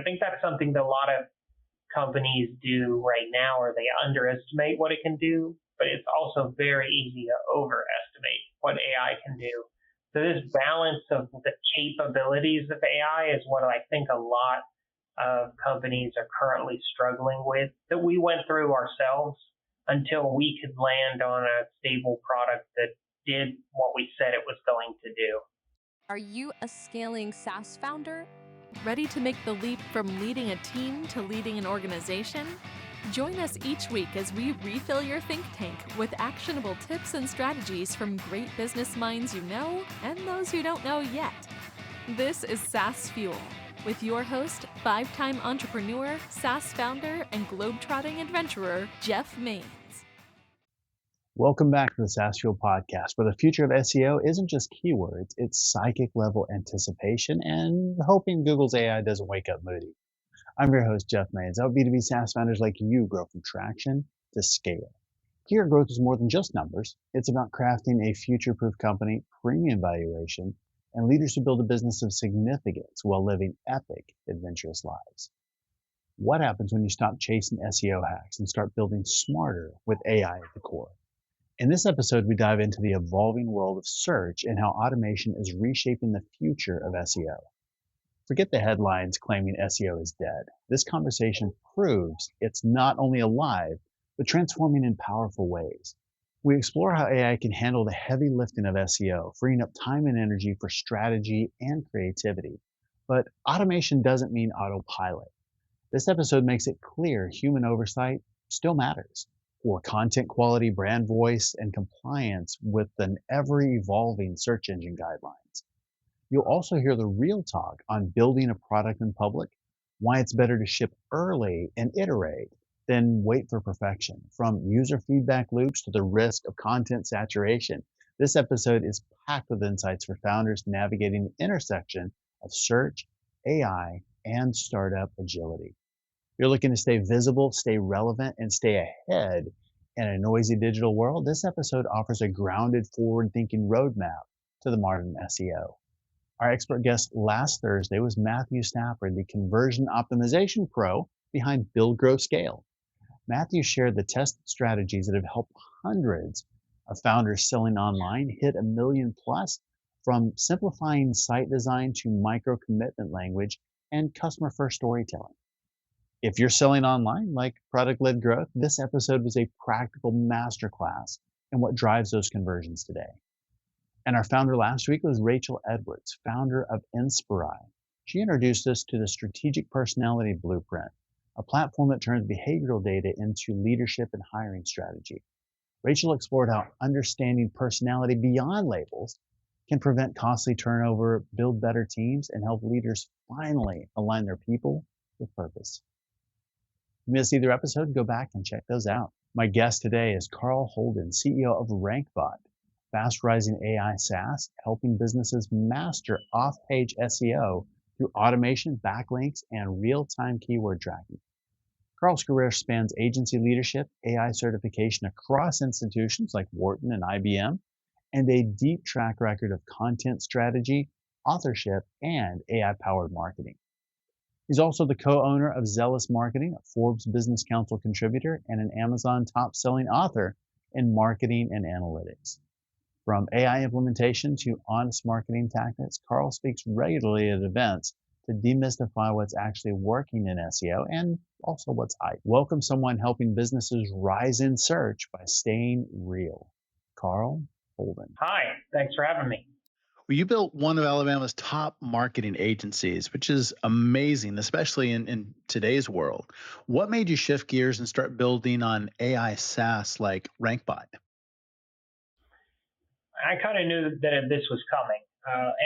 think that's something that a lot of companies do right now, or they underestimate what it can do, but it's also very easy to overestimate what AI can do. So this balance of the capabilities of AI is what I think a lot of companies are currently struggling with, that we went through ourselves until we could land on a stable product that did what we said it was going to do. Are you a scaling SaaS founder? Ready to make the leap from leading a team to leading an organization? Join us each week as we refill your think tank with actionable tips and strategies from great business minds you know and those you don't know yet. This is SaaS Fuel with your host, 5-time entrepreneur, SaaS founder, and globetrotting adventurer, Jeff Maines. Welcome back to the SaaS Fuel podcast, where the future of SEO isn't just keywords, it's psychic level anticipation and hoping Google's AI doesn't wake up moody. I'm your host, Jeff Maines. I help B2B SaaS founders like you grow from traction to scale. Here, growth is more than just numbers. It's about crafting a future-proof company, premium valuation, and leaders who build a business of significance while living epic, adventurous lives. What happens when you stop chasing SEO hacks and start building smarter with AI at the core? In this episode, we dive into the evolving world of search and how automation is reshaping the future of SEO. Forget the headlines claiming SEO is dead. This conversation proves it's not only alive, but transforming in powerful ways. We explore how AI can handle the heavy lifting of SEO, freeing up time and energy for strategy and creativity. But automation doesn't mean autopilot. This episode makes it clear human oversight still matters for content quality, brand voice, and compliance with an ever-evolving search engine guidelines. You'll also hear the real talk on building a product in public, why it's better to ship early and iterate than wait for perfection. From user feedback loops to the risk of content saturation, this episode is packed with insights for founders navigating the intersection of search, AI, and startup agility. You're looking to stay visible, stay relevant, and stay ahead in a noisy digital world. This episode offers a grounded, forward-thinking roadmap to the modern SEO. Our expert guest last Thursday was Matthew Snapper, the conversion optimization pro behind Build, Grow, Scale. Matthew shared the tested strategies that have helped hundreds of founders selling online hit 1 million plus, from simplifying site design to micro commitment language and customer-first storytelling. If you're selling online like product-led growth, this episode was a practical masterclass in what drives those conversions today. And our founder last week was Rachel Edwards, founder of Inspiri. She introduced us to the Strategic Personality Blueprint, a platform that turns behavioral data into leadership and hiring strategy. Rachel explored how understanding personality beyond labels can prevent costly turnover, build better teams, and help leaders finally align their people with purpose. If you missed either episode, go back and check those out. My guest today is Holden, CEO of RankBot, fast rising AI SaaS, helping businesses master off-page SEO through automation, backlinks, and real-time keyword tracking. Carl's career spans agency leadership, AI certification across institutions like Wharton and IBM, and a deep track record of content strategy, authorship, and AI-powered marketing. He's also the co-owner of Zealous Marketing, a Forbes Business Council contributor, and an Amazon top-selling author in marketing and analytics. From AI implementation to honest marketing tactics, Carl speaks regularly at events to demystify what's actually working in SEO and also what's hype. Welcome someone helping businesses rise in search by staying real. Holden. Hi, thanks for having me. Well, you built one of Alabama's top marketing agencies, which is amazing, especially in today's world. What made you shift gears and start building on AI SaaS like RankBot? I kind of knew that this was coming.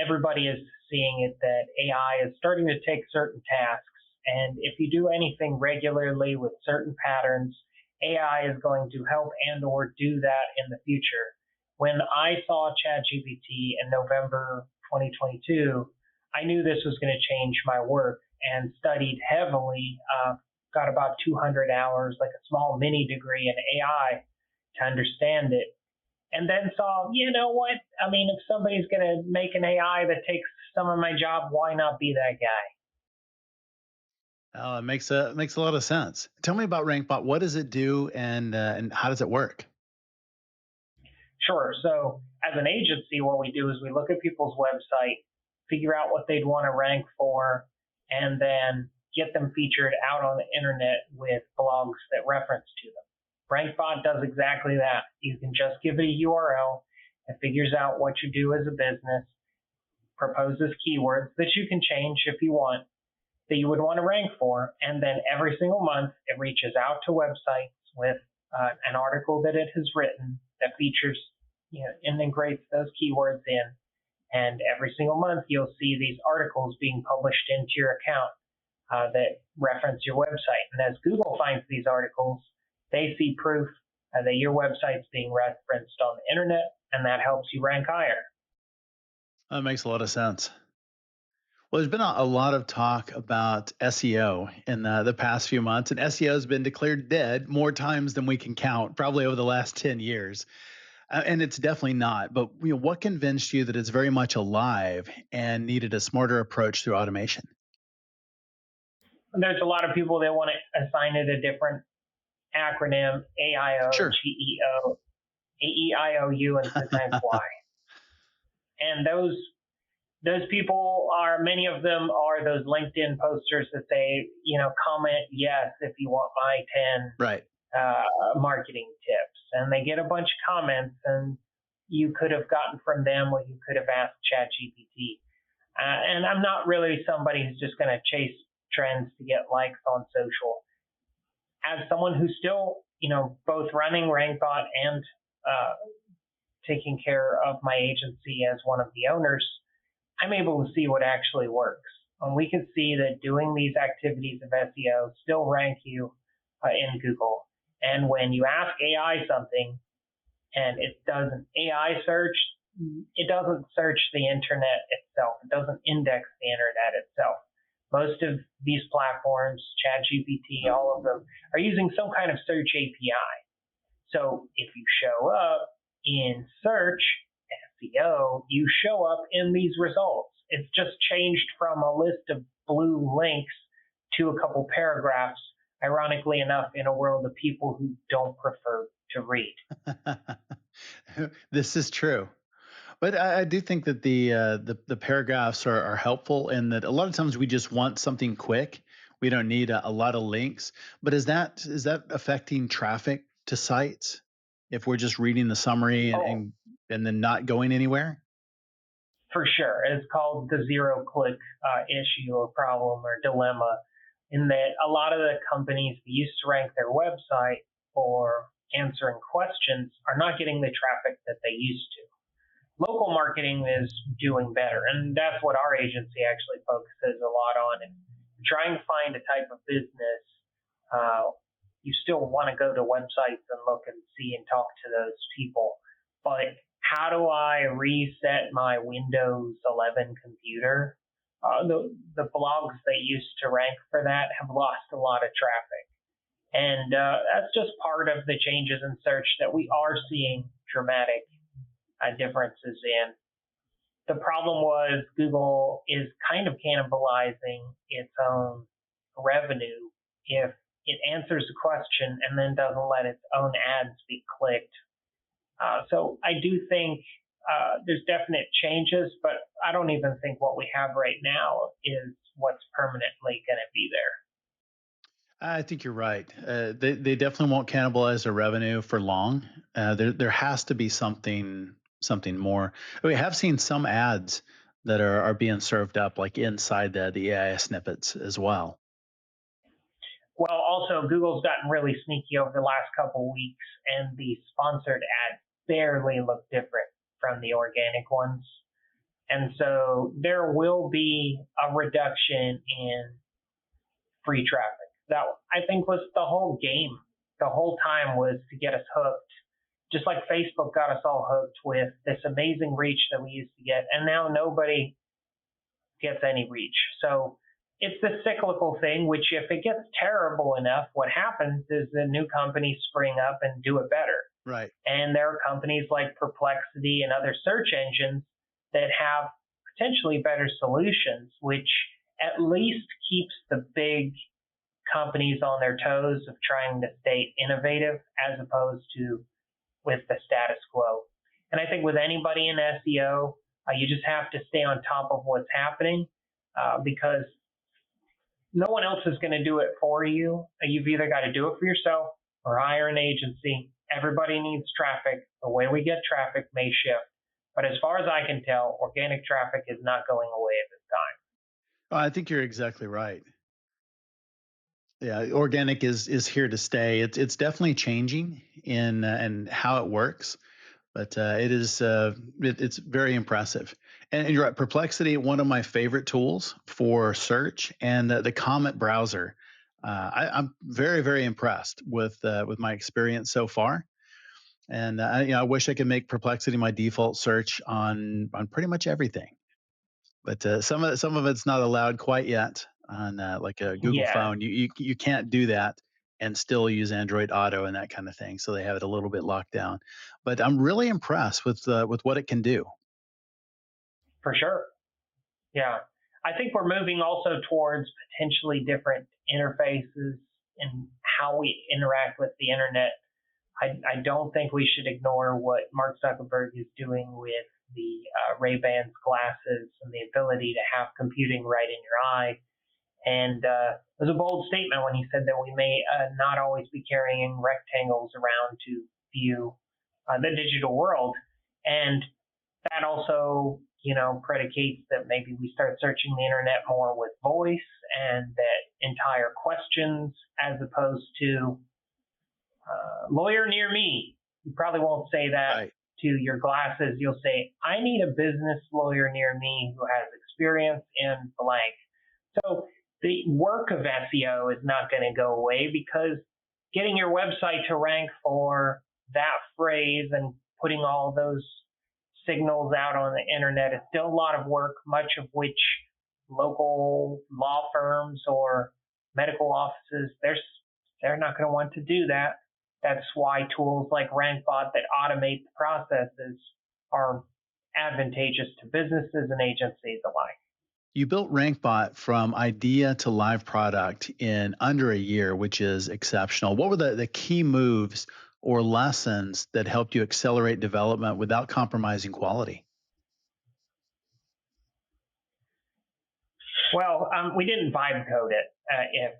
Everybody is seeing it, that AI is starting to take certain tasks. And if you do anything regularly with certain patterns, AI is going to help and or do that in the future. When I saw ChatGPT in November 2022, I knew this was going to change my work and studied heavily, got about 200 hours, like a small mini degree in AI to understand it. And then saw, you know what? I mean, if somebody's going to make an AI that takes some of my job, why not be that guy? It makes a lot of sense. Tell me about RankBot. What does it do, and how does it work? Sure. So as an agency, what we do is we look at people's website, figure out what they'd want to rank for, and then get them featured out on the internet with blogs that reference to them. RankBot does exactly that. You can just give it a URL. It figures out what you do as a business, proposes keywords that you can change if you want, that you would want to rank for, and then every single month it reaches out to websites with an article that it has written that features, integrates those keywords in, and every single month you'll see these articles being published into your account that reference your website. And as Google finds these articles, they see proof that your website's being referenced on the internet, and that helps you rank higher. That makes a lot of sense. Well, there's been a lot of talk about SEO in the past few months, and SEO has been declared dead more times than we can count, probably over the last 10 years. And it's definitely not. But what convinced you that it's very much alive and needed a smarter approach through automation? There's a lot of people that want to assign it a different acronym: AIO, Sure. GEO, AEIOU, and sometimes Y. And those people are, many of them are those LinkedIn posters that say, comment yes if you want my 10 Right. marketing tips. And they get a bunch of comments, and you could have gotten from them what you could have asked ChatGPT. And I'm not really somebody who's just going to chase trends to get likes on social. As someone who's still, both running RankBot and taking care of my agency as one of the owners, I'm able to see what actually works. And we can see that doing these activities of SEO still rank you in Google. And when you ask AI something and it does an AI search, it doesn't search the internet itself. It doesn't index the internet itself. Most of these platforms, ChatGPT, all of them, are using some kind of search API. So if you show up in search, SEO, you show up in these results. It's just changed from a list of blue links to a couple paragraphs, ironically enough, in a world of people who don't prefer to read. This is true. But I do think that the paragraphs are helpful in that a lot of times we just want something quick. We don't need a lot of links. But is that affecting traffic to sites if we're just reading the summary and then not going anywhere? For sure. It's called the zero click issue or problem or dilemma, in that a lot of the companies that used to rank their website for answering questions are not getting the traffic that they used to. Local marketing is doing better, and that's what our agency actually focuses a lot on. And trying to find a type of business, you still want to go to websites and look and see and talk to those people. But how do I reset my Windows 11 computer? The blogs that used to rank for that have lost a lot of traffic. And that's just part of the changes in search that we are seeing dramatic differences in. The problem was Google is kind of cannibalizing its own revenue if it answers a question and then doesn't let its own ads be clicked. So I do think there's definite changes, but I don't even think what we have right now is what's permanently going to be there. I think you're right. They definitely won't cannibalize their revenue for long. There has to be something more. We have seen some ads that are being served up like inside the AI snippets as well. Well, also Google's gotten really sneaky over the last couple of weeks, and the sponsored ads barely look different from the organic ones. And so there will be a reduction in free traffic. That, I think, was the whole game. The whole time was to get us hooked, just like Facebook got us all hooked with this amazing reach that we used to get, and now nobody gets any reach. So it's this cyclical thing, which if it gets terrible enough, what happens is the new companies spring up and do it better. Right. And there are companies like Perplexity and other search engines that have potentially better solutions, which at least keeps the big companies on their toes of trying to stay innovative as opposed to with the status quo. And I think with anybody in SEO, you just have to stay on top of what's happening because no one else is going to do it for you. You've either got to do it for yourself or hire an agency. Everybody needs traffic. The way we get traffic may shift. But as far as I can tell, organic traffic is not going away at this time. I think you're exactly right. Yeah, organic is here to stay. It's definitely changing in and how it works, but it's very impressive. And you're right, Perplexity, one of my favorite tools for search, and the comment browser. I'm very impressed with my experience so far. And I wish I could make Perplexity my default search on pretty much everything. But some of it's not allowed quite yet on like a Google Yeah, phone. You can't do that and still use Android Auto and that kind of thing. So they have it a little bit locked down. But I'm really impressed with what it can do. for sure. Yeah. I think we're moving also towards potentially different interfaces in how we interact with the internet. I don't think we should ignore what Mark Zuckerberg is doing with the Ray-Bans glasses and the ability to have computing right in your eye. And it was a bold statement when he said that we may not always be carrying rectangles around to view the digital world. And that also, predicates that maybe we start searching the internet more with voice and that entire questions as opposed to lawyer near me. You probably won't say that Right. to your glasses. You'll say, I need a business lawyer near me who has experience in blank. So the work of SEO is not going to go away because getting your website to rank for that phrase and putting all those signals out on the internet is still a lot of work, much of which local law firms or medical offices, they're not going to want to do that. That's why tools like RankBot that automate the processes are advantageous to businesses and agencies alike. You built RankBot from idea to live product in under a year, which is exceptional. What were the key moves or lessons that helped you accelerate development without compromising quality? Well, we didn't vibe code it. If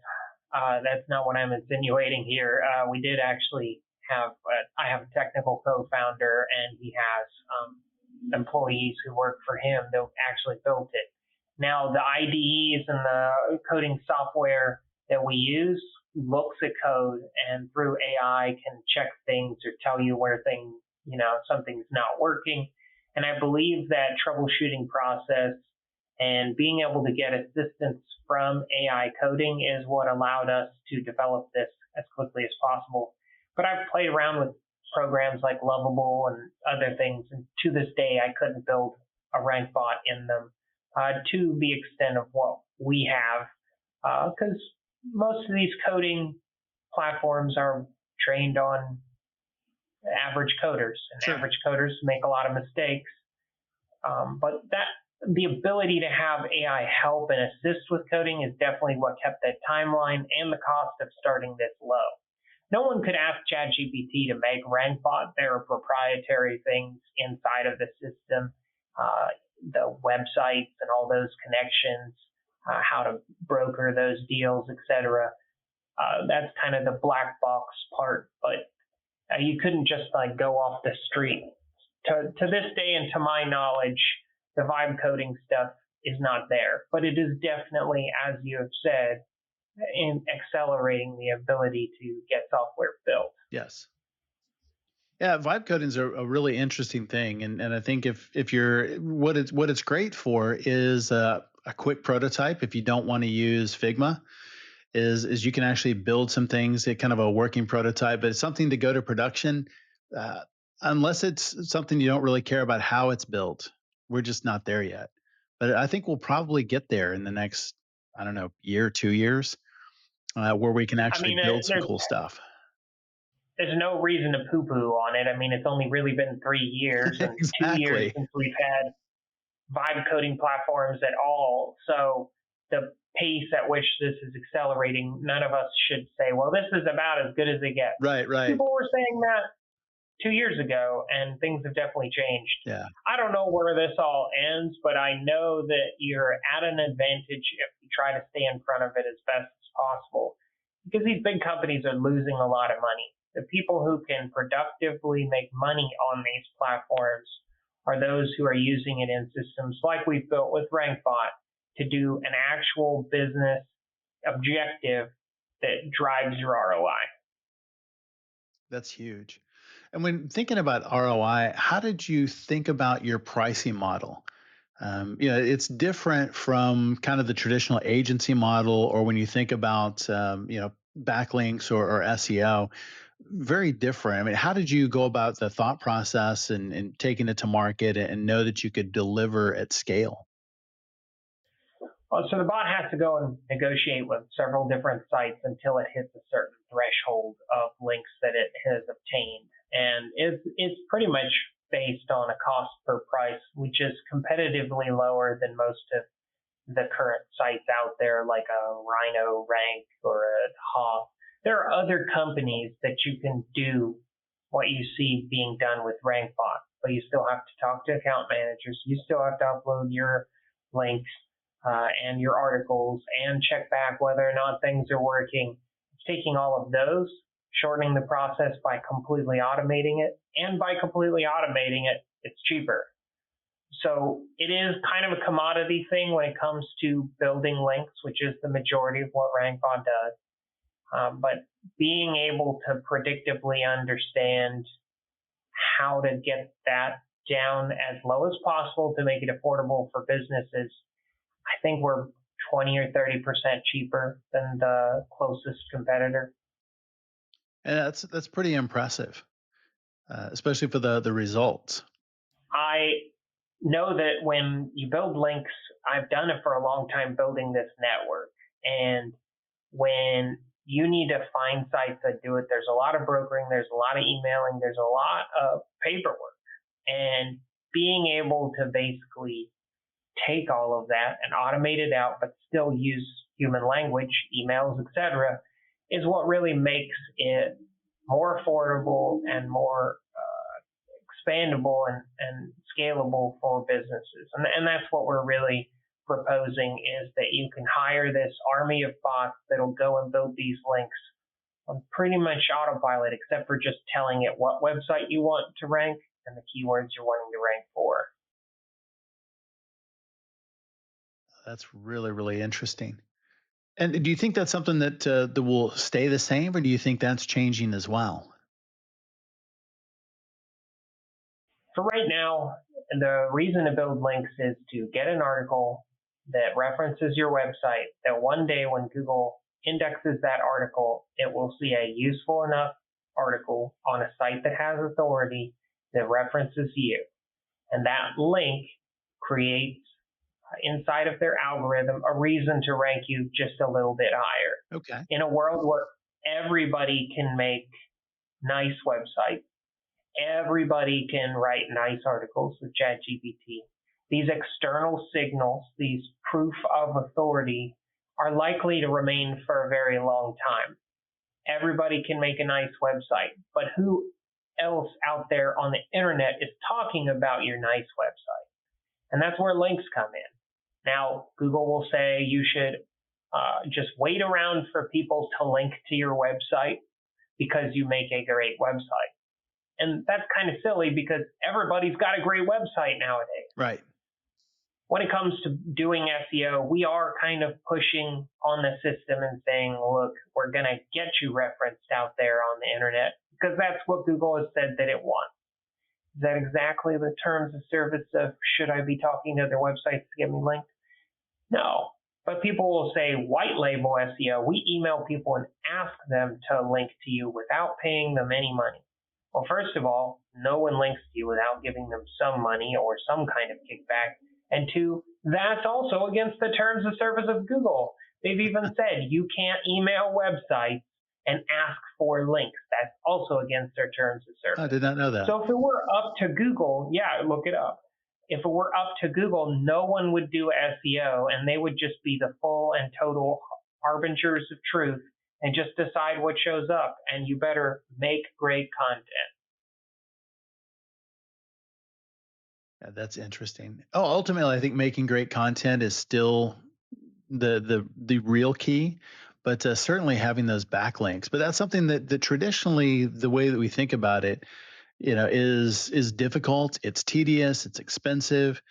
that's not what I'm insinuating here, we did actually have. I have a technical co-founder, and he has employees who work for him that actually built it. Now, the IDEs and the coding software that we use looks at code and through AI can check things or tell you where something's not working. And I believe that troubleshooting process and being able to get assistance from AI coding is what allowed us to develop this as quickly as possible. But I've played around with programs like Lovable and other things, and to this day, I couldn't build a RankBot in them to the extent of what we have, because most of these coding platforms are trained on average coders, and Sure. average coders make a lot of mistakes. But the ability to have AI help and assist with coding is definitely what kept that timeline and the cost of starting this low. No one could ask ChatGPT to make RankBot. There are proprietary things inside of the system, the websites and all those connections, how to broker those deals, etc. That's kind of the black box part, but you couldn't just go off the street. To this day, and to my knowledge, the vibe coding stuff is not there, but it is definitely, as you have said, in accelerating the ability to get software built. Yes. Yeah, vibe coding is a really interesting thing, and I think if you're what it's great for is a quick prototype. If you don't want to use Figma, is you can actually build some things, kind of a working prototype, but it's something to go to production. Uh, Unless it's something you don't really care about how it's built, we're just not there yet. But I think we'll probably get there in the next, I don't know, year, 2 years, where we can I actually mean, build some cool stuff. there's no reason to poo-poo on it. I mean, it's only really been 3 years and 2 years Exactly. since we've had vibe coding platforms at all. So the pace at which this is accelerating, none of us should say, well, this is about as good as it gets. Right. People were saying that 2 years ago, and things have definitely changed. Yeah. I don't know where this all ends, but I know that you're at an advantage if you try to stay in front of it as best as possible, because these big companies are losing a lot of money. The people who can productively make money on these platforms are those who are using it in systems like we've built with RankBot to do an actual business objective that drives your ROI. That's huge. And when thinking about ROI, how did you think about your pricing model? It's different from kind of the traditional agency model, or when you think about, backlinks or SEO, very different. I mean, how did you go about the thought process and taking it to market and know that you could deliver at scale? Well, so the bot has to go and negotiate with several different sites until it hits a certain threshold of links that it has obtained. And it's pretty much based on a cost per price, which is competitively lower than most of the current sites out there, like a Rhino Rank or a Hoff. There are other companies that you can do what you see being done with RankBot, but you still have to talk to account managers. You still have to upload your links and your articles and check back whether or not things are working. It's taking all of those, shortening the process by completely automating it, and by completely automating it, it's cheaper. So it is kind of a commodity thing when it comes to building links, which is the majority of what RankBot does. But being able to predictably understand how to get that down as low as possible to make it affordable for businesses, I think we're 20 or 30% cheaper than the closest competitor. And that's pretty impressive, especially for the results. I know that when you build links, I've done it for a long time building this network. And when you need to find sites that do it, there's a lot of brokering, there's a lot of emailing, there's a lot of paperwork. And being able to basically take all of that and automate it out, but still use human language, emails, etc., is what really makes it more affordable and more expandable and scalable for businesses. And that's what we're really proposing, is that you can hire this army of bots that'll go and build these links on pretty much autopilot, except for just telling it what website you want to rank and the keywords you're wanting to rank for. That's really, really interesting. And do you think that's something that will stay the same, or do you think that's changing as well? For right now, the reason to build links is to get an article that references your website, that one day when Google indexes that article, it will see a useful enough article on a site that has authority that references you. And that link creates inside of their algorithm a reason to rank you just a little bit higher. Okay. In a world where everybody can make nice websites, everybody can write nice articles with ChatGPT, these external signals, these proof of authority, are likely to remain for a very long time. Everybody can make a nice website, but who else out there on the internet is talking about your nice website? And that's where links come in. Now, Google will say you should just wait around for people to link to your website because you make a great website. And that's kind of silly because everybody's got a great website nowadays. Right. When it comes to doing SEO, we are kind of pushing on the system and saying, look, we're going to get you referenced out there on the internet because that's what Google has said that it wants. Is that exactly the terms of service of should I be talking to their websites to get me linked? No. But people will say white label SEO. We email people and ask them to link to you without paying them any money. Well, first of all, no one links to you without giving them some money or some kind of kickback. And two, that's also against the terms of service of Google. They've even said you can't email websites and ask for links. That's also against their terms of service. I did not know that. So if it were up to Google, yeah, look it up. if it were up to Google, no one would do SEO, and they would just be the full and total harbingers of truth and just decide what shows up. And you better make great content. Yeah, that's interesting. Oh, ultimately, I think making great content is still the real key, but certainly having those backlinks. But that's something that traditionally, the way that we think about it, is difficult. It's tedious. It's expensive.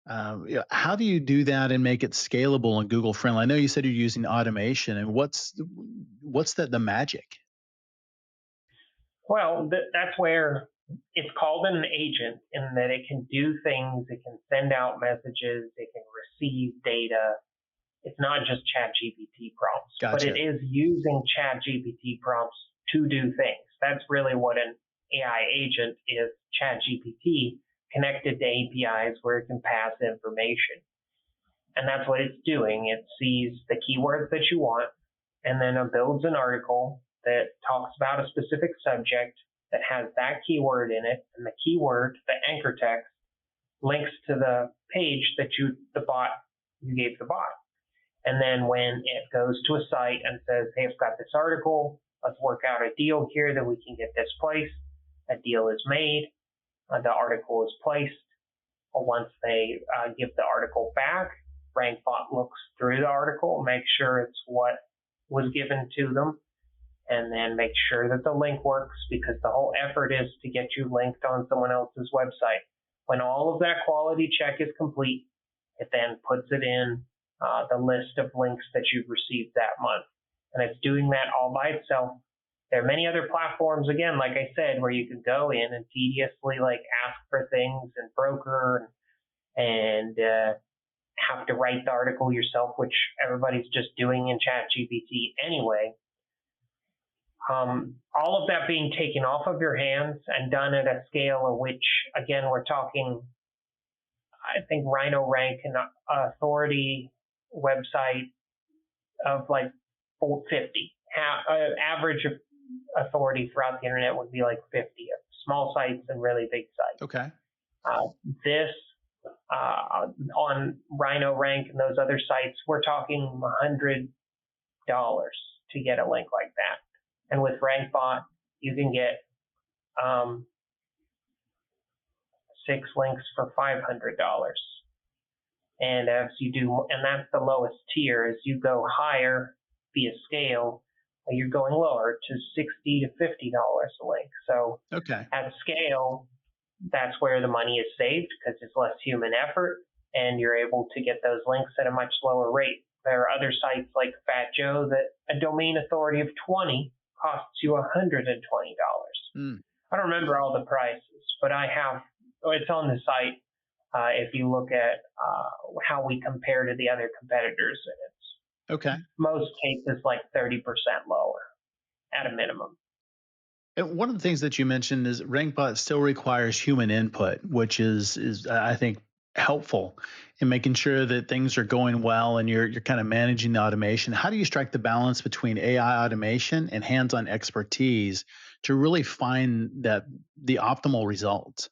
How do you do that and make it scalable and Google friendly? I know you said you're using automation, and what's the magic? Well, that's where it's called an agent in that it can do things, it can send out messages, it can receive data. It's not just ChatGPT prompts, but Gotcha. it is using ChatGPT prompts to do things. That's really what an AI agent is, ChatGPT connected to APIs where it can pass information. And that's what it's doing. It sees the keywords that you want, and then it builds an article that talks about a specific subject that has that keyword in it, and the keyword, the anchor text, links to the page that you gave the bot. And then when it goes to a site and says, hey, I've got this article, let's work out a deal here that we can get this placed, a deal is made, the article is placed. Once they give the article back, RankBot looks through the article, makes sure it's what was given to them, and then make sure that the link works, because the whole effort is to get you linked on someone else's website. When all of that quality check is complete, it then puts it in the list of links that you've received that month. And it's doing that all by itself. There are many other platforms, again, like I said, where you can go in and tediously ask for things and broker and have to write the article yourself, which everybody's just doing in ChatGPT anyway. All of that being taken off of your hands and done at a scale of which, again, we're talking, I think RhinoRank, an authority website of 50. Average authority throughout the internet would be 50, small sites and really big sites. Okay. This on RhinoRank and those other sites, we're talking $100 to get a link like that. And with RankBot, you can get 6 links for $500. And as you do, and that's the lowest tier. As you go higher via scale, you're going lower to $60 to $50 a link. So Okay. at scale, that's where the money is saved, because it's less human effort, and you're able to get those links at a much lower rate. There are other sites like Fat Joe that a domain authority of 20 costs you $120. I don't remember all the prices, but it's on the site. If you look at how we compare to the other competitors, and it's Okay. most cases 30% lower at a minimum. And one of the things that you mentioned is RankBot still requires human input, which is I think helpful in making sure that things are going well and you're kind of managing the automation. How do you strike the balance between AI automation and hands-on expertise to really find the optimal results?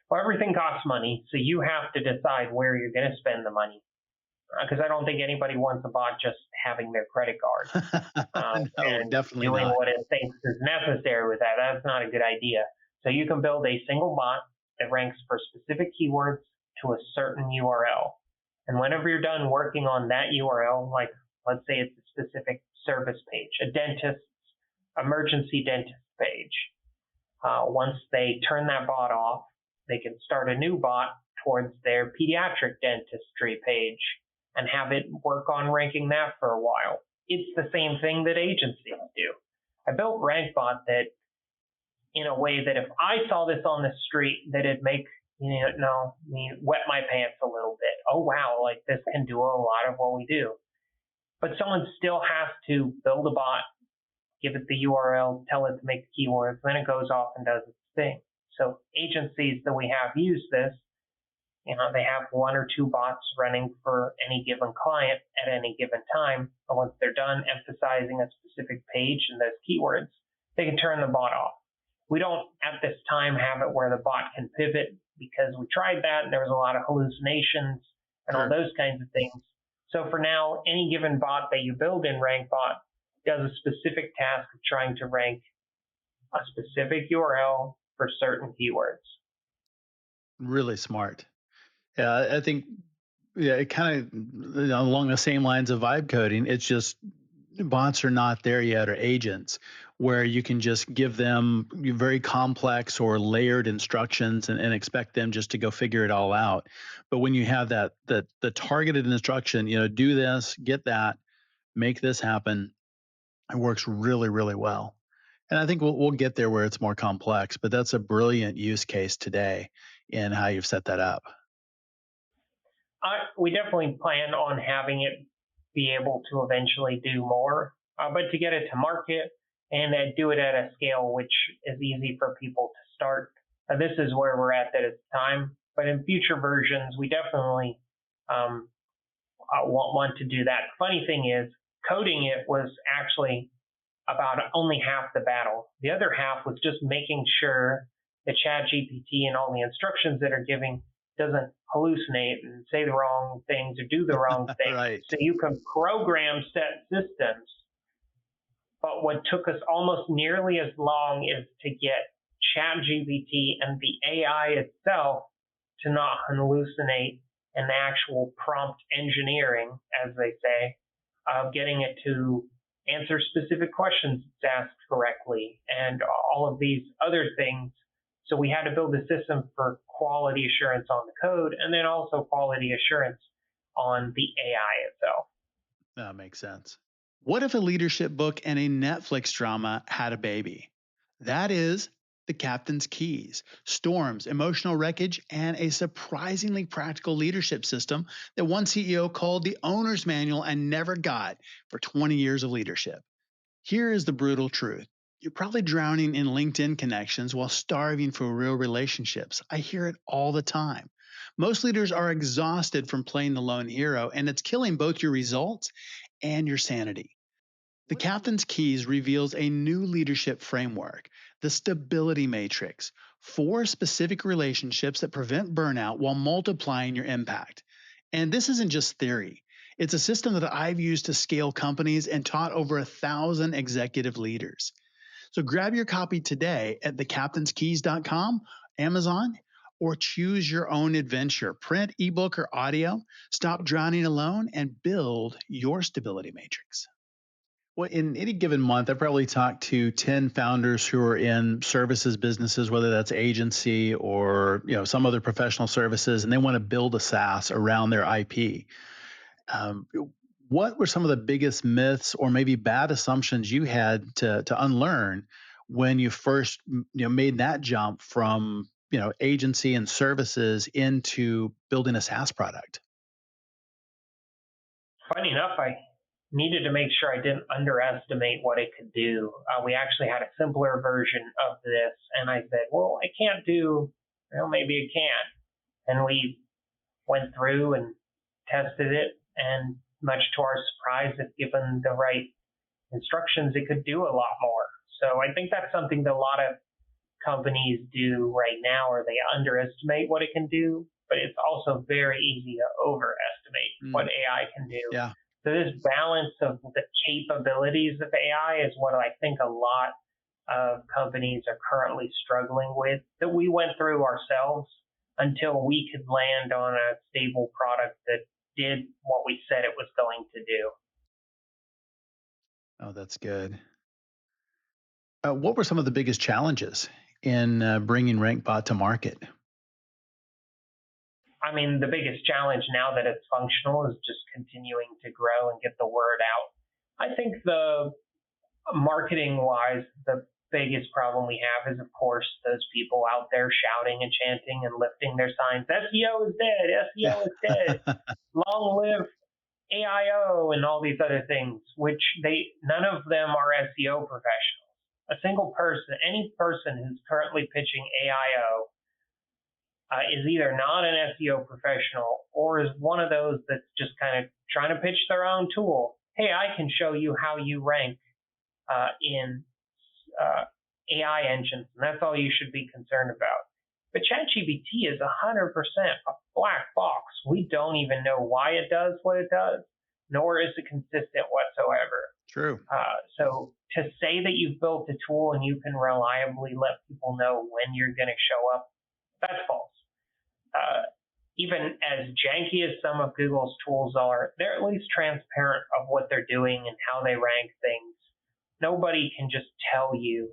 Well, everything costs money, so you have to decide where you're going to spend the money. Because I don't think anybody wants a bot just having their credit card No, and definitely doing not. what it thinks is necessary with that. That's not a good idea. So you can build a single bot that ranks for specific keywords to a certain URL. And whenever you're done working on that URL, let's say it's a specific service page, a dentist's emergency dentist page. Once they turn that bot off, they can start a new bot towards their pediatric dentistry page and have it work on ranking that for a while. It's the same thing that agencies do. I built RankBot that in a way that if I saw this on the street, that it'd make me wet my pants a little bit. Oh wow, this can do a lot of what we do. But someone still has to build a bot, give it the URL, tell it to make the keywords, then it goes off and does its thing. So agencies that we have use this, they have 1 or 2 bots running for any given client at any given time. And once they're done emphasizing a specific page and those keywords, they can turn the bot off. We don't at this time have it where the bot can pivot because we tried that and there was a lot of hallucinations and all those kinds of things. So for now, any given bot that you build in RankBot does a specific task of trying to rank a specific URL for certain keywords. Really smart. Yeah, I think it kind of along the same lines of vibe coding. It's just bots are not there yet, or agents, where you can just give them very complex or layered instructions and expect them just to go figure it all out. But when you have the targeted instruction, do this, get that, make this happen, it works really, really well. And I think we'll get there where it's more complex, but that's a brilliant use case today in how you've set that up. We definitely plan on having it be able to eventually do more, but to get it to market and do it at a scale which is easy for people to start. This is where we're at this time, but in future versions, we definitely want to do that. Funny thing is, coding it was actually about only half the battle. The other half was just making sure that ChatGPT and all the instructions that are giving doesn't hallucinate and say the wrong things or do the wrong things. Right. So you can program set systems. But what took us almost nearly as long is to get ChatGPT and the AI itself to not hallucinate, and the actual prompt engineering, as they say, of getting it to answer specific questions it's asked correctly and all of these other things. So we had to build a system for quality assurance on the code and then also quality assurance on the AI itself. That makes sense. What if a leadership book and a Netflix drama had a baby? That is The Captain's Keys, Storms, Emotional Wreckage, and a surprisingly practical leadership system that one CEO called the owner's manual and never got for 20 years of leadership. Here is the brutal truth. You're probably drowning in LinkedIn connections while starving for real relationships. I hear it all the time. Most leaders are exhausted from playing the lone hero, and it's killing both your results and your sanity. The Captain's Keys reveals a new leadership framework, the stability matrix, 4 specific relationships that prevent burnout while multiplying your impact. And this isn't just theory. It's a system that I've used to scale companies and taught over 1,000 executive leaders. So grab your copy today at thecaptainskeys.com, Amazon, or choose your own adventure, print, ebook, or audio. Stop drowning alone and build your stability matrix. Well, in any given month, I probably talk to 10 founders who are in services businesses, whether that's agency or some other professional services, and they want to build a SaaS around their IP. What were some of the biggest myths or maybe bad assumptions you had to unlearn when you first made that jump from agency and services into building a SaaS product? Funny enough, I needed to make sure I didn't underestimate what it could do. We actually had a simpler version of this, and I said, well, I can't do, maybe it can. And we went through and tested it, and much to our surprise, if given the right instructions, it could do a lot more. So I think that's something that a lot of companies do right now, or they underestimate what it can do, but it's also very easy to overestimate what AI can do. Yeah. So this balance of the capabilities of AI is what I think a lot of companies are currently struggling with, that we went through ourselves until we could land on a stable product that did what we said it was going to do. Oh, that's good. What were some of the biggest challenges in bringing RankBot to market? I mean, the biggest challenge now that it's functional is just continuing to grow and get the word out. I think the marketing-wise, the biggest problem we have is, of course, those people out there shouting and chanting and lifting their signs, SEO is dead, SEO is dead, long live AIO, and all these other things, which none of them are SEO professionals. A single person, any person who's currently pitching AIO is either not an SEO professional or is one of those that's just kind of trying to pitch their own tool. Hey, I can show you how you rank in AI engines, and that's all you should be concerned about. But ChatGPT is 100% a black box. We don't even know why it does what it does, nor is it consistent whatsoever. True. So to say that you've built a tool and you can reliably let people know when you're going to show up, that's false. Even as janky as some of Google's tools are, they're at least transparent of what they're doing and how they rank things. Nobody can just tell you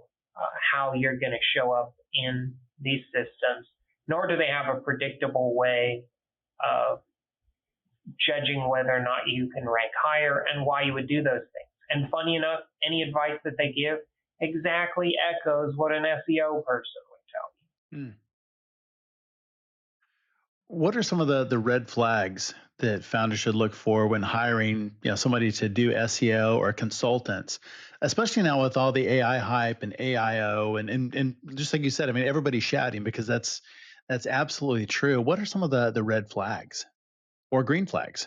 how you're going to show up in these systems, nor do they have a predictable way of judging whether or not you can rank higher and why you would do those things. And funny enough, any advice that they give exactly echoes what an SEO person would tell you. What are some of the red flags that founders should look for when hiring, somebody to do SEO or consultants, especially now with all the AI hype and AIO and just like you said, I mean, everybody's shouting because that's absolutely true. What are some of the red flags or green flags?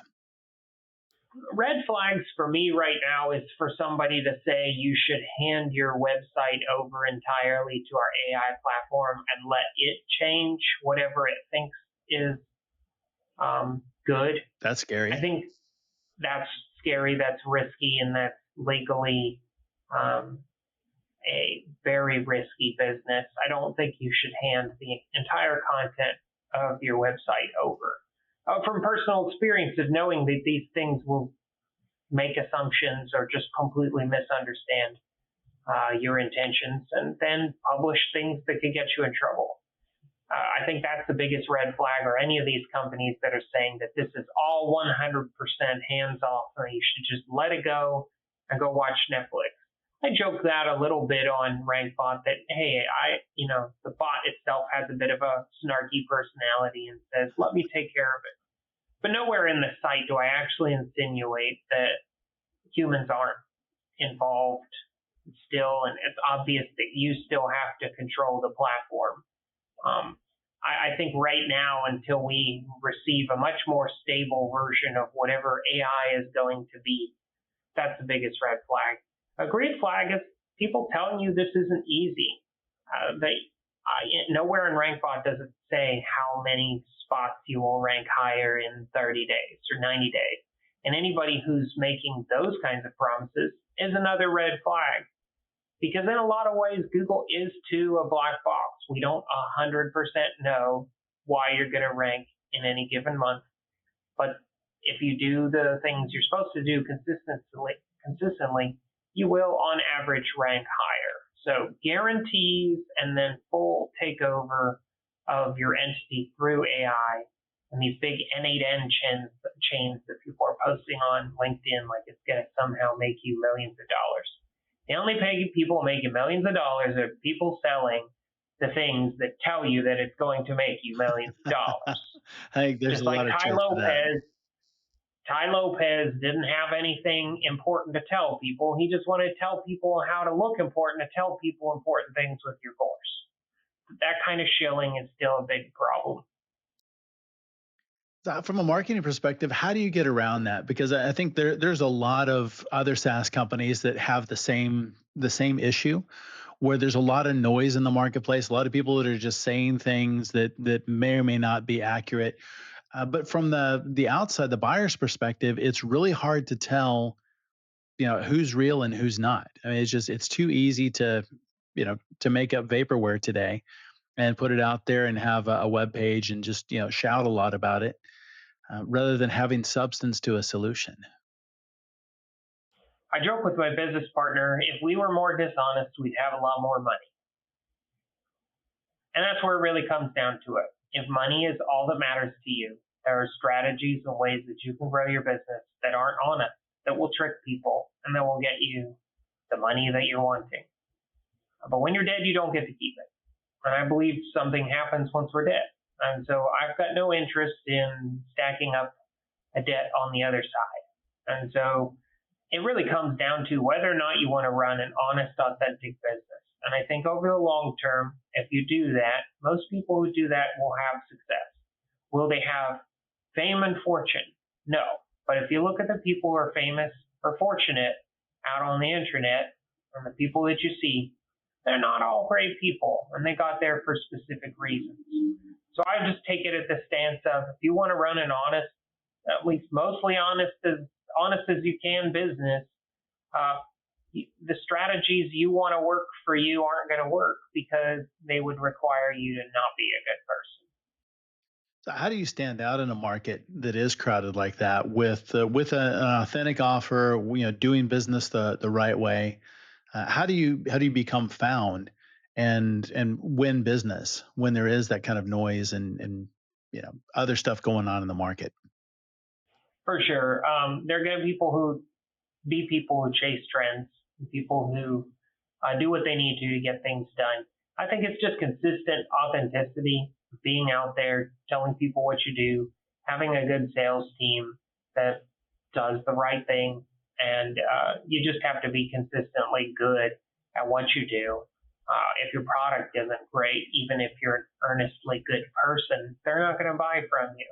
Red flags for me right now is for somebody to say you should hand your website over entirely to our AI platform and let it change whatever it thinks is good. That's scary. I think that's scary, that's risky, and that's legally a very risky business. I don't think you should hand the entire content of your website over. From personal experience of knowing that these things will make assumptions or just completely misunderstand your intentions and then publish things that could get you in trouble. I think that's the biggest red flag, or any of these companies that are saying that this is all 100% hands off and you should just let it go and go watch Netflix. I joke that a little bit on RankBot that, hey, the bot itself has a bit of a snarky personality and says, let me take care of it. But nowhere in the site do I actually insinuate that humans aren't involved still, and it's obvious that you still have to control the platform. I think right now, until we receive a much more stable version of whatever AI is going to be, that's the biggest red flag. A green flag is people telling you this isn't easy. Nowhere in RankBot does it say how many spots you will rank higher in 30 days or 90 days. And anybody who's making those kinds of promises is another red flag. Because in a lot of ways, Google is too a black box. We don't 100% know why you're going to rank in any given month. But if you do the things you're supposed to do consistently, you will on average rank higher. So guarantees and then full takeover of your entity through AI and these big N8N chains that people are posting on LinkedIn like it's going to somehow make you millions of dollars. The only people making millions of dollars are people selling the things that tell you that it's going to make you millions of dollars. I think there's just a lot like of truth to that. Ty Lopez didn't have anything important to tell people. He just wanted to tell people how to look important, to tell people important things with your course. That kind of shilling is still a big problem. From a marketing perspective, how do you get around that? Because I think there's a lot of other SaaS companies that have the same issue, where there's a lot of noise in the marketplace, a lot of people that are just saying things that may or may not be accurate. But from the outside, the buyer's perspective, it's really hard to tell, who's real and who's not. I mean, it's too easy to make up vaporware today and put it out there and have a web page and just shout a lot about it, rather than having substance to a solution. I joke with my business partner, if we were more dishonest, we'd have a lot more money. And that's where it really comes down to it. If money is all that matters to you, there are strategies and ways that you can grow your business that aren't honest, that will trick people, and that will get you the money that you're wanting. But when you're dead, you don't get to keep it. And I believe something happens once we're dead. And so I've got no interest in stacking up a debt on the other side. And so it really comes down to whether or not you want to run an honest, authentic business. And I think over the long term, if you do that, most people who do that will have success. Will they have fame and fortune? No. But if you look at the people who are famous or fortunate out on the internet, and the people that you see, they're not all great people, and they got there for specific reasons. So I just take it at the stance of, if you want to run an honest, at least mostly honest as you can business, uh, the strategies you want to work for you aren't going to work because they would require you to not be a good person. So how do you stand out in a market that is crowded like that with an authentic offer, doing business the right way? How do you become found and win business when there is that kind of noise and other stuff going on in the market? For sure. There are going to be people who chase trends, people who do what they need to get things done. I think it's just consistent authenticity, being out there, telling people what you do, having a good sales team that does the right thing, and you just have to be consistently good at what you do. If your product isn't great, even if you're an earnestly good person, they're not going to buy from you.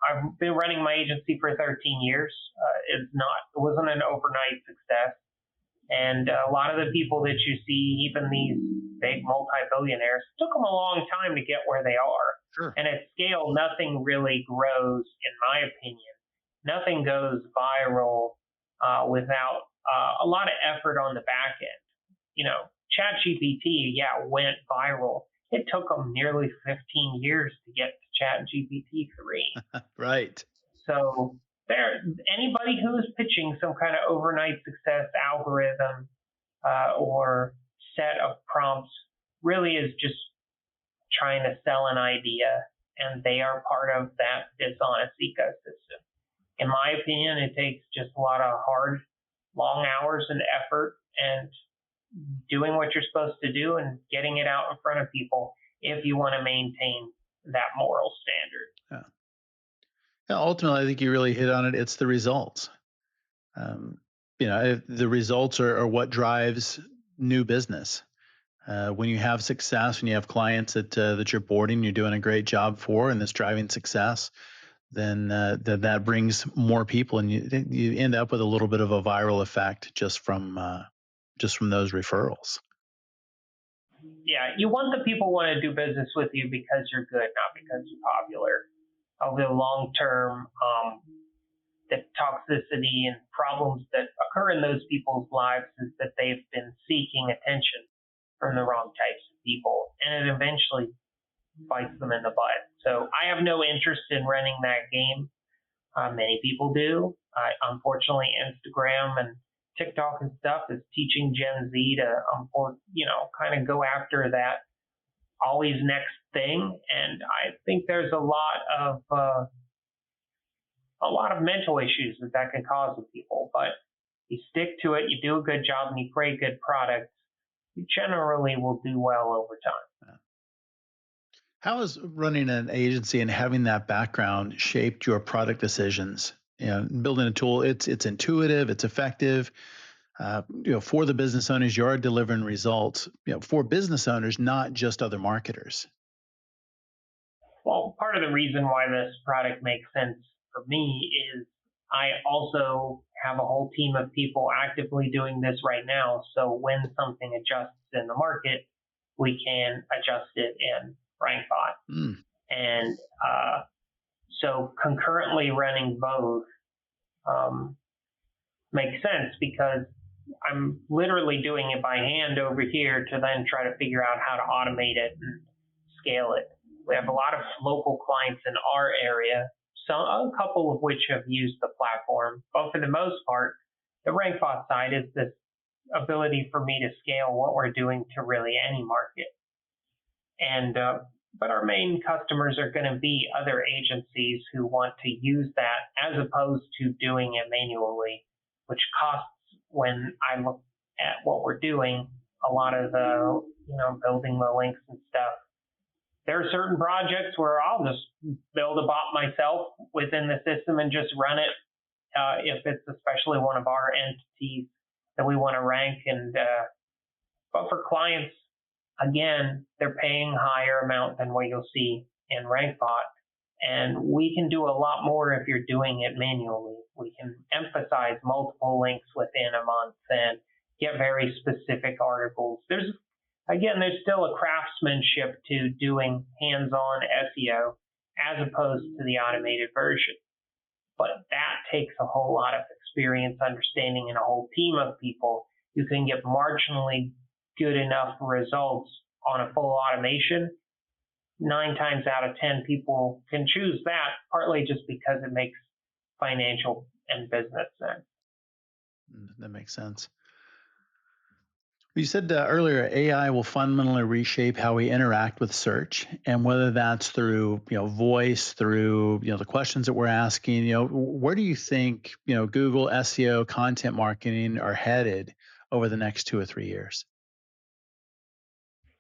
I've been running my agency for 13 years. It wasn't an overnight success. And a lot of the people that you see, even these big multi-billionaires, took them a long time to get where they are. Sure. And at scale, nothing really grows, in my opinion. Nothing goes viral without a lot of effort on the back end. ChatGPT, went viral. It took them nearly 15 years to get to ChatGPT 3. Right. So anybody who's pitching some kind of overnight success algorithm or set of prompts really is just trying to sell an idea, and they are part of that dishonest ecosystem. In my opinion, it takes just a lot of hard, long hours and effort and doing what you're supposed to do and getting it out in front of people if you want to maintain that moral standard. Yeah, ultimately, I think you really hit on it. It's the results. If the results are what drives new business. When you have success, when you have clients that you're boarding, you're doing a great job for, and that's driving success, then that brings more people, and you end up with a little bit of a viral effect just from those referrals. Yeah, you want the people who want to do business with you because you're good, not because you're popular. Over the long term, the toxicity and problems that occur in those people's lives is that they've been seeking attention from the wrong types of people, and it eventually bites them in the butt. So I have no interest in running that game. Many people do. Unfortunately, Instagram and TikTok and stuff is teaching Gen Z to, kind of go after that always next thing. And I think there's a lot of mental issues that can cause with people. But you stick to it, you do a good job, and you create good products, you generally will do well over time. How has running an agency and having that background shaped your product decisions? Building a tool, it's intuitive, it's effective. For the business owners, you are delivering results. For business owners, not just other marketers. Well, part of the reason why this product makes sense for me is I also have a whole team of people actively doing this right now. So when something adjusts in the market, we can adjust it in RankBot. And so concurrently running both makes sense because I'm literally doing it by hand over here to then try to figure out how to automate it and scale it. We have a lot of local clients in our area, a couple of which have used the platform, but for the most part, the RankBot side is this ability for me to scale what we're doing to really any market. And but our main customers are going to be other agencies who want to use that as opposed to doing it manually, which costs, when I look at what we're doing, a lot of the, building the links and stuff. There are certain projects where I'll just build a bot myself within the system and just run it if it's especially one of our entities that we want to rank. But for clients, again, they're paying higher amount than what you'll see in RankBot. And we can do a lot more if you're doing it manually. We can emphasize multiple links within a month and get very specific there's still a craftsmanship to doing hands-on SEO as opposed to the automated version. But that takes a whole lot of experience, understanding, and a whole team of people. You can get marginally good enough results on a full automation. 9 times out of 10 people can choose that, partly just because it makes financial and business sense. That makes sense. You said earlier AI will fundamentally reshape how we interact with search, and whether that's through voice, through the questions that we're asking. Where do you think Google SEO, content marketing are headed over the next 2 or 3 years?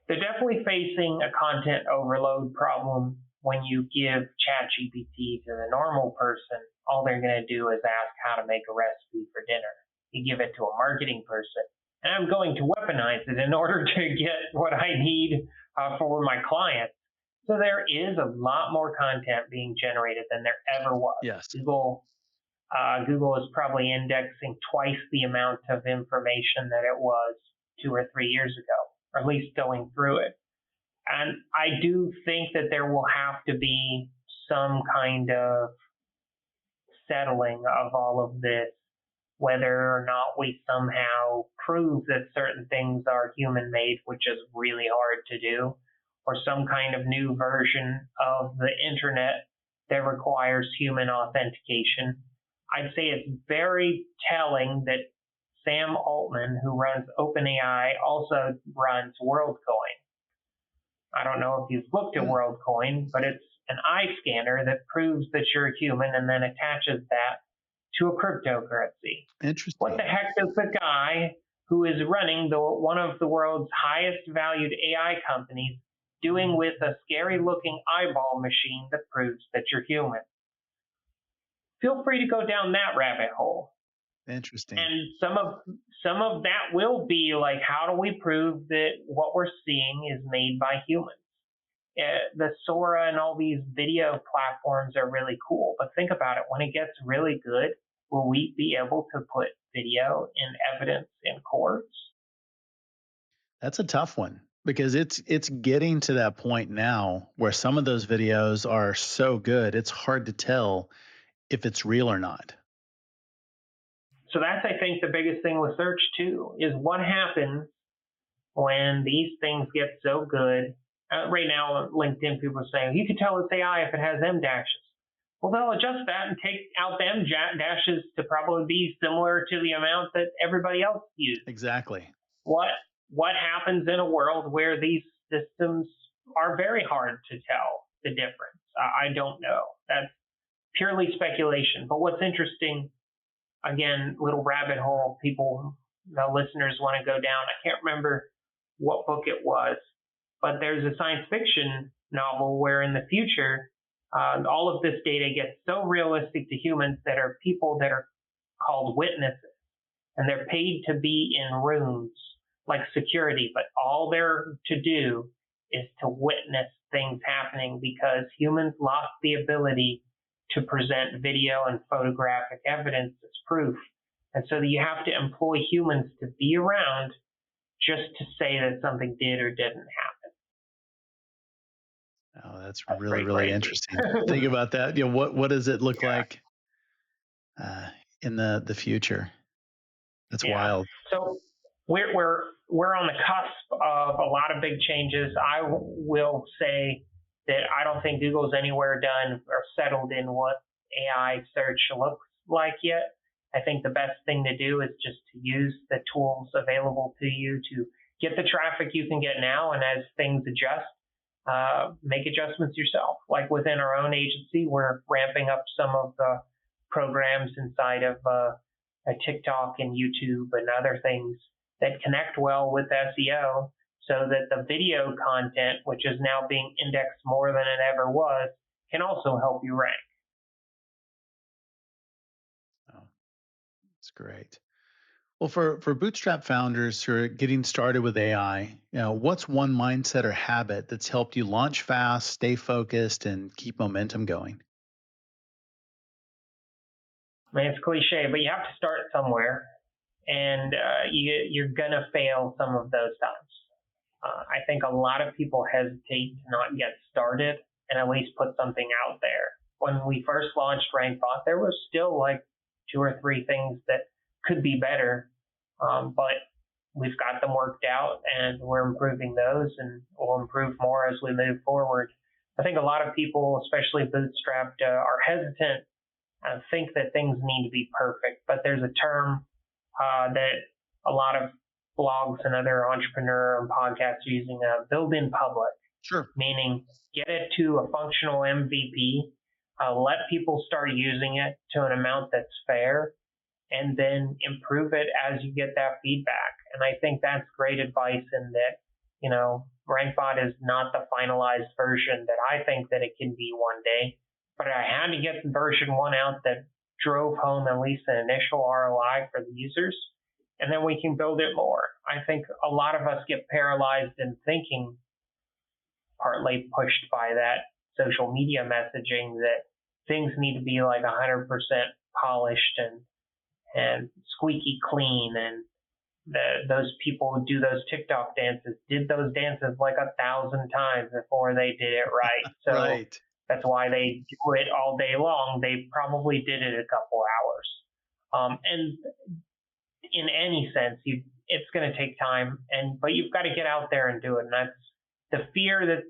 They're definitely facing a content overload problem. When you give ChatGPT to the normal person, all they're going to do is ask how to make a recipe for dinner. You give it to a marketing person, and I'm going to weaponize it in order to get what I need for my clients. So there is a lot more content being generated than there ever was. Yes. Google is probably indexing twice the amount of information that it was 2 or 3 years ago, or at least going through it. And I do think that there will have to be some kind of settling of all of this, whether or not we somehow prove that certain things are human-made, which is really hard to do, or some kind of new version of the internet that requires human authentication. I'd say it's very telling that Sam Altman, who runs OpenAI, also runs WorldCoin. I don't know if you've looked at WorldCoin, but it's an eye scanner that proves that you're human and then attaches that to a cryptocurrency. Interesting. What the heck does the guy who is running one of the world's highest valued AI companies doing with a scary looking eyeball machine that proves that you're human? Feel free to go down that rabbit hole. Interesting. And some of that will be like, how do we prove that what we're seeing is made by humans? The Sora and all these video platforms are really cool, but think about it. When it gets really good, will we be able to put video in evidence in courts? That's a tough one, because it's getting to that point now where some of those videos are so good, it's hard to tell if it's real or not. So that's, I think, the biggest thing with search too, is what happens when these things get so good. Right now on LinkedIn, people are saying, you can tell it's AI if it has M dashes. Well, they'll adjust that and take out the M dashes to probably be similar to the amount that everybody else uses. Exactly. What happens in a world where these systems are very hard to tell the difference? I don't know. That's purely speculation. But what's interesting, again, little rabbit hole people, the listeners want to go down. I can't remember what book it was, but there's a science fiction novel where in the future, all of this data gets so realistic to humans that are people that are called witnesses, and they're paid to be in rooms like security, but all they're to do is to witness things happening, because humans lost the ability to present video and photographic evidence as proof. And so you have to employ humans to be around just to say that something did or didn't happen. Oh, that's really interesting. Think about that. What does it look like in the future? That's wild. So we're on the cusp of a lot of big changes. I will say that I don't think Google's anywhere done or settled in what AI search looks like yet. I think the best thing to do is just to use the tools available to you to get the traffic you can get now, and as things adjust, make adjustments yourself. Like within our own agency, we're ramping up some of the programs inside of TikTok and YouTube and other things that connect well with SEO, so that the video content, which is now being indexed more than it ever was, can also help you rank. Oh, that's great. Well, for bootstrap founders who are getting started with AI, what's one mindset or habit that's helped you launch fast, stay focused, and keep momentum going? I mean, it's cliche, but you have to start somewhere, and you're gonna fail some of those times. I think a lot of people hesitate to not get started and at least put something out there. When we first launched RankBot, there was still like 2 or 3 things that could be better, but we've got them worked out and we're improving those, and we'll improve more as we move forward. I think a lot of people, especially bootstrapped, are hesitant and think that things need to be perfect, but there's a term that a lot of blogs and other entrepreneur and podcasts are using, build in public. Sure. Meaning get it to a functional MVP, let people start using it to an amount that's fair, and then improve it as you get that feedback. And I think that's great advice in that, RankBot is not the finalized version that I think that it can be one day, but I had to get version 1 out that drove home at least an initial ROI for the users, and then we can build it more. I think a lot of us get paralyzed in thinking, partly pushed by that social media messaging, that things need to be like 100% polished and squeaky clean, and those people who do those TikTok dances did those dances like 1,000 times before they did it right. So Right. that's why they do it all day long. They probably did it a couple hours. And in any sense, it's going to take time, but you've got to get out there and do it. And that's the fear that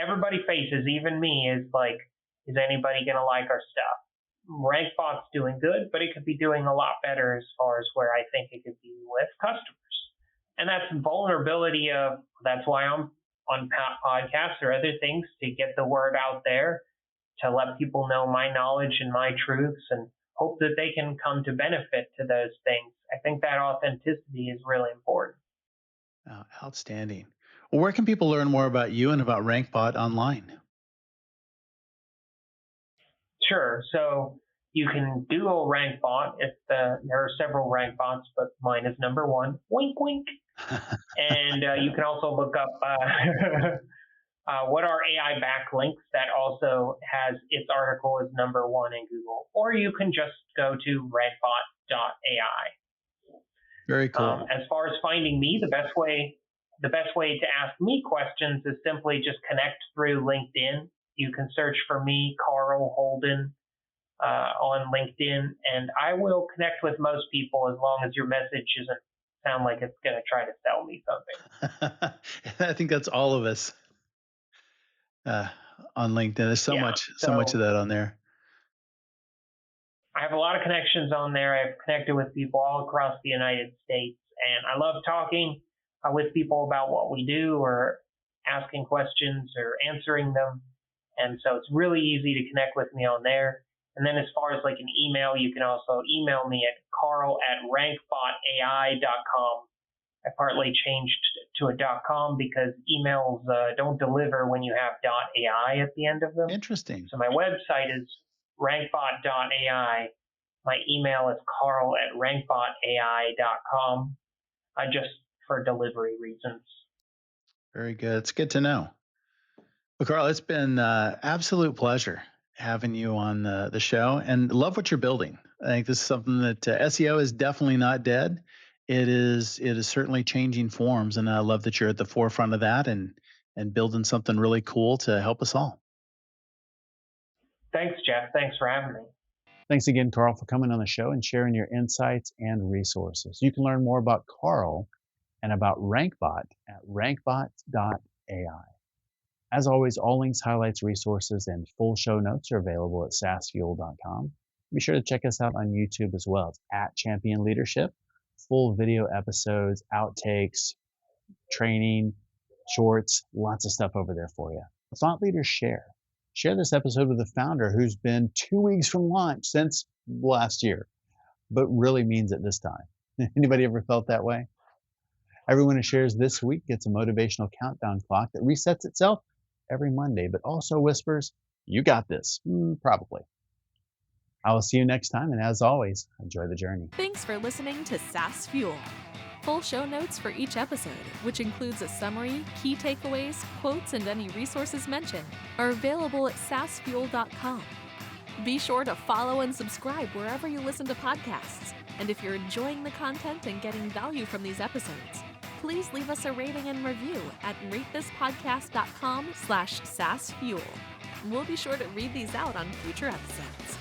everybody faces, even me, is like, is anybody going to like our stuff? RankBot's doing good, but it could be doing a lot better as far as where I think it could be with customers. And that's vulnerability that's why I'm on podcasts or other things, to get the word out there, to let people know my knowledge and my truths, and hope that they can come to benefit to those things. I think that authenticity is really important. Oh, outstanding. Well, where can people learn more about you and about RankBot online? Sure. So you can Google RankBot. There are several RankBots, but mine is number 1. Wink, wink. And you can also look up what are AI backlinks. That also has its article is number 1 in Google. Or you can just go to rankbot.ai. Very cool. As far as finding me, the best way to ask me questions is simply just connect through LinkedIn. You can search for me, Carl Holden, on LinkedIn, and I will connect with most people as long as your message doesn't sound like it's going to try to sell me something. I think that's all of us on LinkedIn. There's so much of that on there. I have a lot of connections on there. I've connected with people all across the United States, and I love talking with people about what we do, or asking questions or answering them. And so it's really easy to connect with me on there. And then as far as like an email, you can also email me at carl@rankbotai.com. I partly changed to a .com because emails don't deliver when you have .ai at the end of them. Interesting. So my website is rankbot.ai. My email is carl@rankbotai.com, just for delivery reasons. Very good. It's good to know. Well, Carl, it's been absolute pleasure having you on the show, and love what you're building. I think this is something that SEO is definitely not dead. It is certainly changing forms, and I love that you're at the forefront of that and building something really cool to help us all. Thanks, Jeff. Thanks for having me. Thanks again, Carl, for coming on the show and sharing your insights and resources. You can learn more about Carl and about RankBot at rankbot.ai. As always, all links, highlights, resources, and full show notes are available at saasfuel.com. Be sure to check us out on YouTube as well. It's at Champion Leadership. Full video episodes, outtakes, training, shorts, lots of stuff over there for you. Thought leaders share. Share this episode with a founder who's been 2 weeks from launch since last year, but really means it this time. Anybody ever felt that way? Everyone who shares this week gets a motivational countdown clock that resets itself every Monday, but also whispers, "You got this." Probably. I will see you next time, and as always, enjoy the journey. Thanks for listening to SaaS Fuel. Full show notes for each episode, which includes a summary, key takeaways, quotes, and any resources mentioned, are available at saasfuel.com. Be sure to follow and subscribe wherever you listen to podcasts. And if you're enjoying the content and getting value from these episodes, please leave us a rating and review at ratethispodcast.com/SaaSfuel. We'll be sure to read these out on future episodes.